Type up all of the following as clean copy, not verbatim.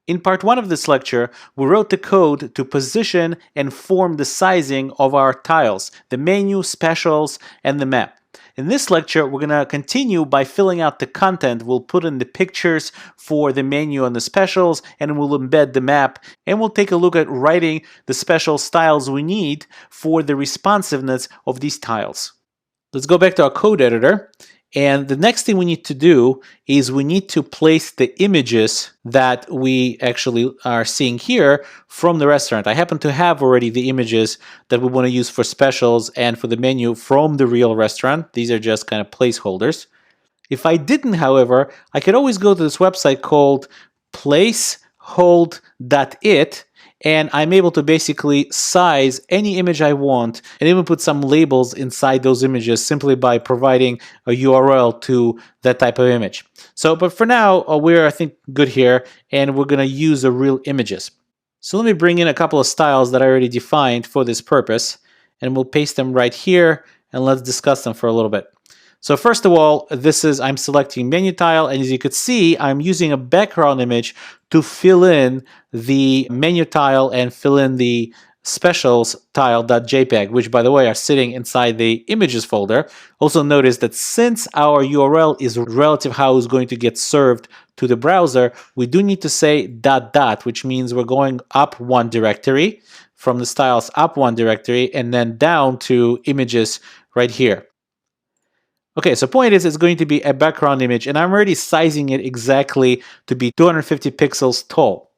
In part 1 of this lecture, we wrote the code to position and form the sizing of our tiles, the menu, specials, and the map. In this lecture, we're going to continue by filling out the content. We'll put in the pictures for the menu and the specials, and we'll embed the map, and we'll take a look at writing the special styles we need for the responsiveness of these tiles. Let's go back to our code editor. And the next thing we need to do is we need to place the images that we actually are seeing here from the restaurant. I happen to have already the images that we want to use for specials and for the menu from the real restaurant. These are just kind of placeholders. If I didn't, however, I could always go to this website called placehold.it, and I'm able to basically size any image I want and even put some labels inside those images simply by providing a URL to that type of image. But for now, we're, I think, good here, and we're going to use the real images. So let me bring in a couple of styles that I already defined for this purpose, and we'll paste them right here, and let's discuss them for a little bit. So first of all, I'm selecting menu tile, and as you could see, I'm using a background image to fill in the menu tile and fill in the specials tile.jpg, which by the way are sitting inside the images folder. Also notice that since our URL is relative how it's going to get served to the browser, we do need to say ... which means we're going up one directory, from the styles up one directory, and then down to images right here. Okay, so point is it's going to be a background image, and I'm already sizing it exactly to be 250 pixels tall.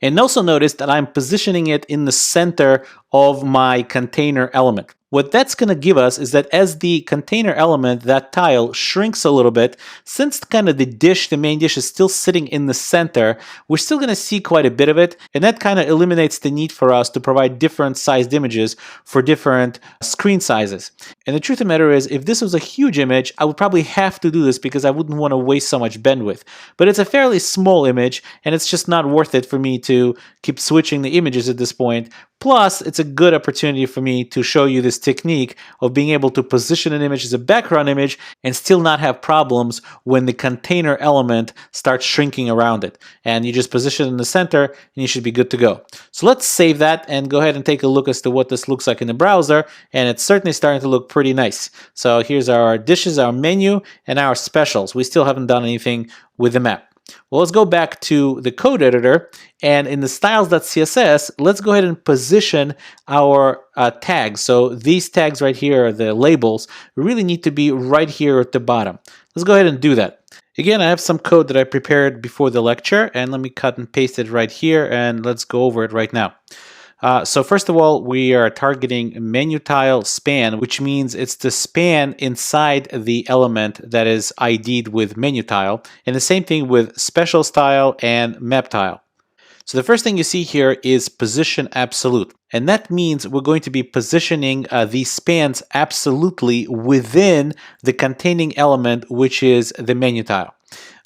And also notice that I'm positioning it in the center of my container element. What that's going to give us is that as the container element, that tile shrinks a little bit, since kind of the main dish is still sitting in the center, we're still going to see quite a bit of it, and that kind of eliminates the need for us to provide different sized images for different screen sizes. And the truth of the matter is, if this was a huge image, I would probably have to do this because I wouldn't want to waste so much bandwidth. But it's a fairly small image, and it's just not worth it for me to keep switching the images at this point. Plus, it's a good opportunity for me to show you this technique of being able to position an image as a background image and still not have problems when the container element starts shrinking around it. And you just position it in the center and you should be good to go. So let's save that and go ahead and take a look as to what this looks like in the browser. And it's certainly starting to look pretty nice. So here's our dishes, our menu, and our specials. We still haven't done anything with the map. Well, let's go back to the code editor, and in the styles.css, let's go ahead and position our tags. So these tags right here are the labels, really need to be right here at the bottom. Let's go ahead and do that. Again, I have some code that I prepared before the lecture, and let me cut and paste it right here, and let's go over it right now. So first of all, we are targeting menu tile span, which means it's the span inside the element that is ID'd with menu tile, and the same thing with specials tile and map tile. So the first thing you see here is position absolute, and that means we're going to be positioning these spans absolutely within the containing element, which is the menu tile.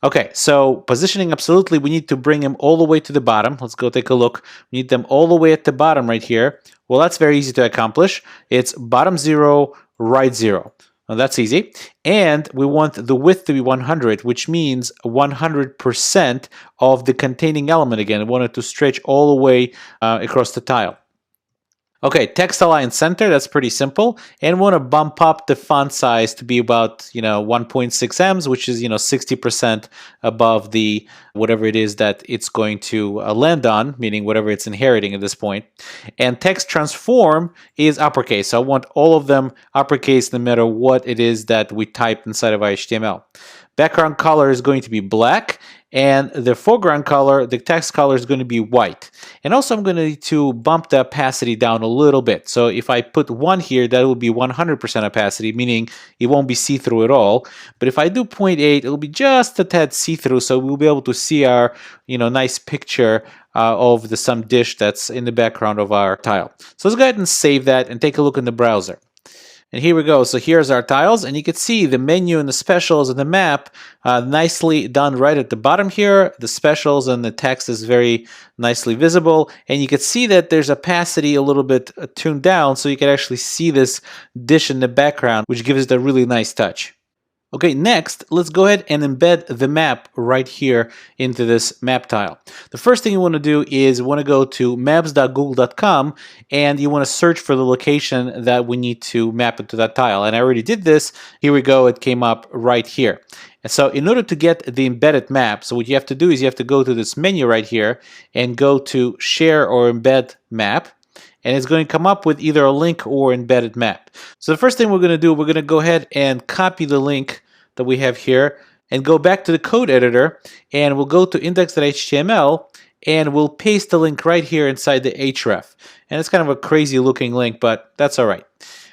Okay, so positioning absolutely, we need to bring them all the way to the bottom. Let's go take a look. We need them all the way at the bottom right here. Well, that's very easy to accomplish. It's bottom 0, right 0. Well, that's easy. And we want the width to be 100, which means 100% of the containing element again. I want it to stretch all the way across the tile. Okay, text align center, that's pretty simple. And we want to bump up the font size to be about, 1.6 ems, which is, 60% above the whatever it is that it's going to land on, meaning whatever it's inheriting at this point. And text transform is uppercase. So I want all of them uppercase no matter what it is that we type inside of our HTML. Background color is going to be black, and the foreground color, the text color, is going to be white. And also I'm going to need to bump the opacity down a little bit. So if I put 1 here, that will be 100% opacity, meaning it won't be see-through at all. But if I do 0.8, it'll be just a tad see-through, so we'll be able to see our nice picture of some dish that's in the background of our tile. So let's go ahead and save that and take a look in the browser. And here we go. So here's our tiles, and you can see the menu and the specials and the map nicely done right at the bottom here. The specials and the text is very nicely visible, and you can see that there's opacity a little bit tuned down, so you can actually see this dish in the background, which gives it a really nice touch. Okay, next, let's go ahead and embed the map right here into this map tile. The first thing you want to do is you want to go to maps.google.com and you want to search for the location that we need to map into that tile. And I already did this. Here we go. It came up right here. And so in order to get the embedded map, so what you have to do is you have to go to this menu right here and go to Share or Embed Map. And it's going to come up with either a link or embedded map. So the first thing we're going to do, we're going to go ahead and copy the link that we have here and go back to the code editor, and we'll go to index.html and we'll paste the link right here inside the href. And it's kind of a crazy looking link, but that's all right.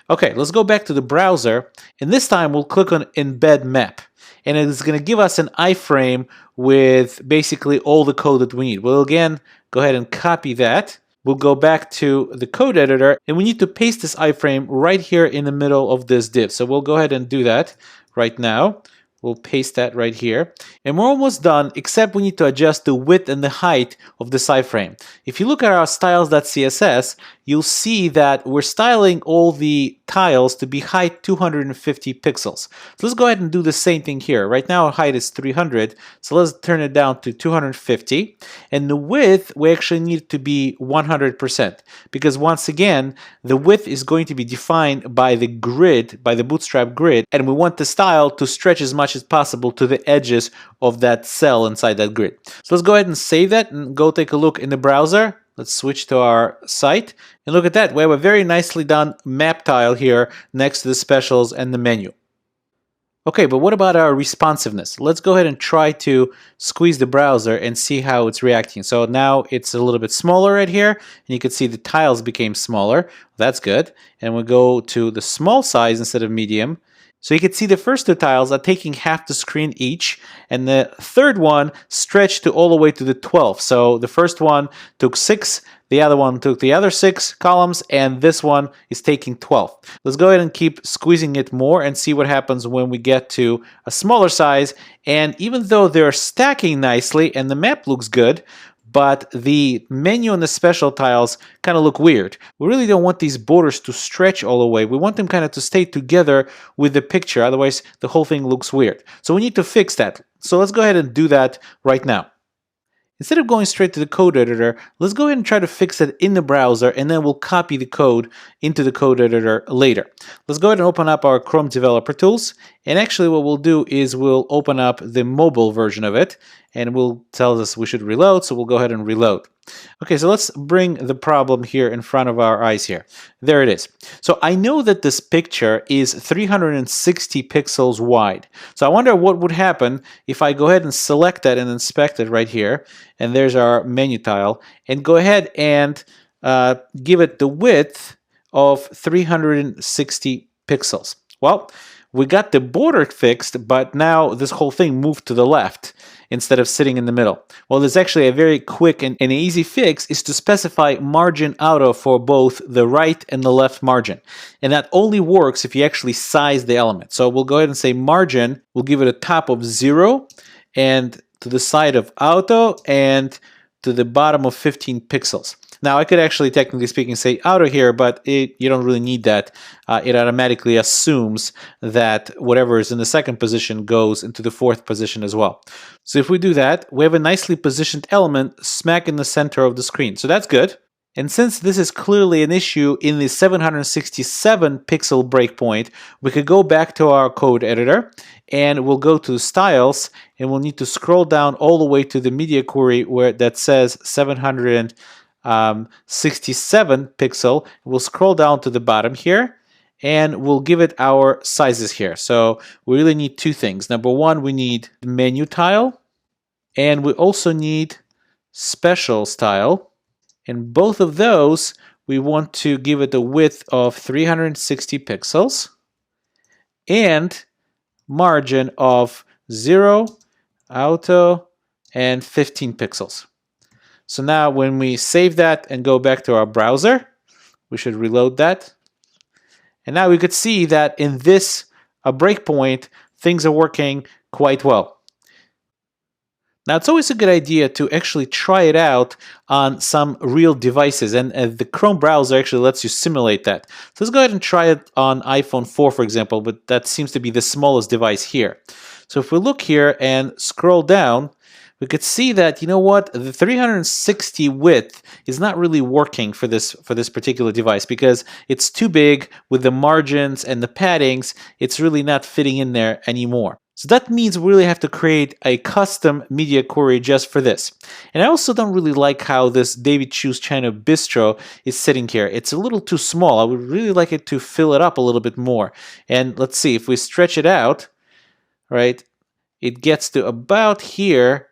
Okay, let's go back to the browser, and this time we'll click on embed map. And it's going to give us an iframe with basically all the code that we need. We'll again go ahead and copy that. We'll go back to the code editor, and we need to paste this iframe right here in the middle of this div. So we'll go ahead and do that right now. We'll paste that right here. And we're almost done, except we need to adjust the width and the height of this iframe. If you look at our styles.css, you'll see that we're styling all the tiles to be height 250 pixels. So let's go ahead and do the same thing here. Right now our height is 300, so let's turn it down to 250. And the width, we actually need it to be 100%, because once again, the width is going to be defined by the grid, by the bootstrap grid, and we want the style to stretch as much as possible to the edges of that cell inside that grid. So let's go ahead and save that and go take a look in the browser. Let's switch to our site, and look at that. We have a very nicely done map tile here next to the specials and the menu. Okay, but what about our responsiveness? Let's go ahead and try to squeeze the browser and see how it's reacting. So now it's a little bit smaller right here, and you can see the tiles became smaller. That's good. And we'll go to the small size instead of medium. So you can see the first two tiles are taking half the screen each, and the third one stretched to all the way to the 12. So the first one took 6, the other one took the other 6 columns, and this one is taking 12. Let's go ahead and keep squeezing it more and see what happens when we get to a smaller size. And even though they're stacking nicely and the map looks good, but the menu and the special tiles kind of look weird. We really don't want these borders to stretch all the way. We want them kind of to stay together with the picture, otherwise the whole thing looks weird. So we need to fix that. So let's go ahead and do that right now. Instead of going straight to the code editor, let's go ahead and try to fix it in the browser, and then we'll copy the code into the code editor later. Let's go ahead and open up our Chrome Developer Tools, and actually what we'll do is we'll open up the mobile version of it, and will tell us we should reload, so we'll go ahead and reload. Okay, so let's bring the problem here in front of our eyes here. There it is. So I know that this picture is 360 pixels wide. So I wonder what would happen if I go ahead and select that and inspect it right here. And there's our menu tile. And go ahead and give it the width of 360 pixels. Well, we got the border fixed, but now this whole thing moved to the left instead of sitting in the middle. Well, there's actually a very quick and easy fix is to specify margin auto for both the right and the left margin. And that only works if you actually size the element. So we'll go ahead and say margin, we'll give it a top of 0 and to the side of auto and to the bottom of 15 pixels. Now I could actually, technically speaking, say auto here, but you don't really need that. It automatically assumes that whatever is in the second position goes into the fourth position as well. So if we do that, we have a nicely positioned element smack in the center of the screen. So that's good. And since this is clearly an issue in the 767 pixel breakpoint, we could go back to our code editor and we'll go to styles, and we'll need to scroll down all the way to the media query where that says 767 pixel. We'll scroll down to the bottom here and we'll give it our sizes here. So we really need two things. Number one, we need menu tile, and we also need special style. And both of those, we want to give it a width of 360 pixels and margin of 0, auto, and 15 pixels. So now when we save that and go back to our browser, we should reload that. And now we could see that in this breakpoint, things are working quite well. Now, it's always a good idea to actually try it out on some real devices, and the Chrome browser actually lets you simulate that. So let's go ahead and try it on iPhone 4, for example, but that seems to be the smallest device here. So if we look here and scroll down, we could see that, you know what, the 360 width is not really working for this particular device because it's too big with the margins and the paddings. It's really not fitting in there anymore. So that means we really have to create a custom media query just for this. And I also don't really like how this David Chu's China Bistro is sitting here. It's a little too small. I would really like it to fill it up a little bit more. And let's see, if we stretch it out, right, it gets to about here.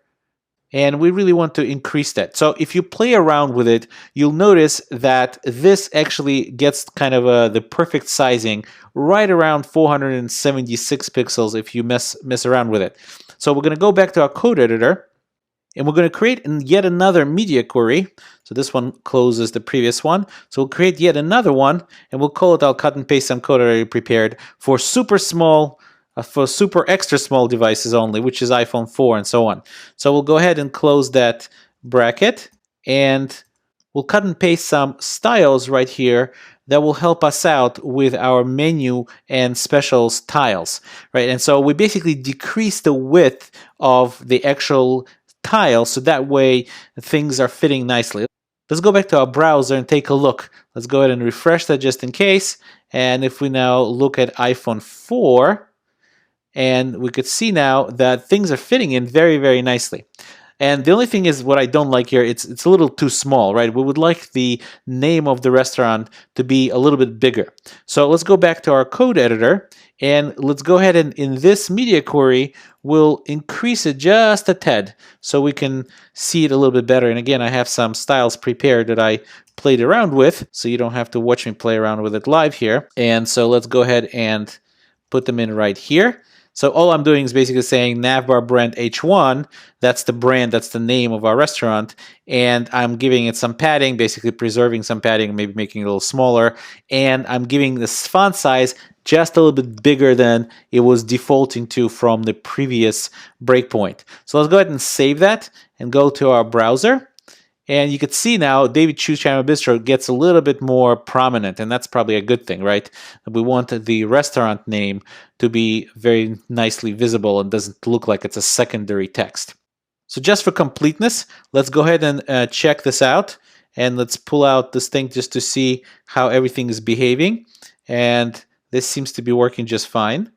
And we really want to increase that. So if you play around with it, you'll notice that this actually gets kind of the perfect sizing right around 476 pixels if you mess around with it. So we're going to go back to our code editor, and we're going to create yet another media query. So this one closes the previous one. So we'll create yet another one, and we'll call it, I'll cut and paste some code already prepared for super small, for super extra small devices only, which is iPhone 4 and so on. So we'll go ahead and close that bracket, and we'll cut and paste some styles right here that will help us out with our menu and specials tiles, right? And so we basically decrease the width of the actual tile so that way things are fitting nicely. Let's go back to our browser and take a look. Let's go ahead and refresh that just in case. And if we now look at iPhone 4, and we could see now that things are fitting in very, very nicely. And the only thing is what I don't like here, it's a little too small, right? We would like the name of the restaurant to be a little bit bigger. So let's go back to our code editor, and let's go ahead and in this media query, we'll increase it just a tad so we can see it a little bit better. And again, I have some styles prepared that I played around with, so you don't have to watch me play around with it live here. And so let's go ahead and put them in right here. So all I'm doing is basically saying navbar brand H1, that's the brand, that's the name of our restaurant, and I'm giving it some padding, basically preserving some padding, maybe making it a little smaller, and I'm giving this font size just a little bit bigger than it was defaulting to from the previous breakpoint. So let's go ahead and save that and go to our browser. And you can see now David Chu's China Bistro gets a little bit more prominent, and that's probably a good thing, right? We want the restaurant name to be very nicely visible and doesn't look like it's a secondary text. So just for completeness, let's go ahead and check this out, and let's pull out this thing just to see how everything is behaving. And this seems to be working just fine.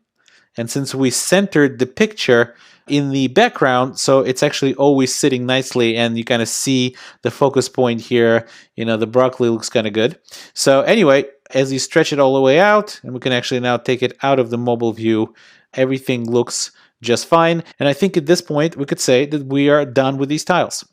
And since we centered the picture in the background, so it's actually always sitting nicely, and you kind of see the focus point here. You know, the broccoli looks kind of good. So anyway, as you stretch it all the way out, and we can actually now take it out of the mobile view, everything looks just fine. And I think at this point, we could say that we are done with these tiles.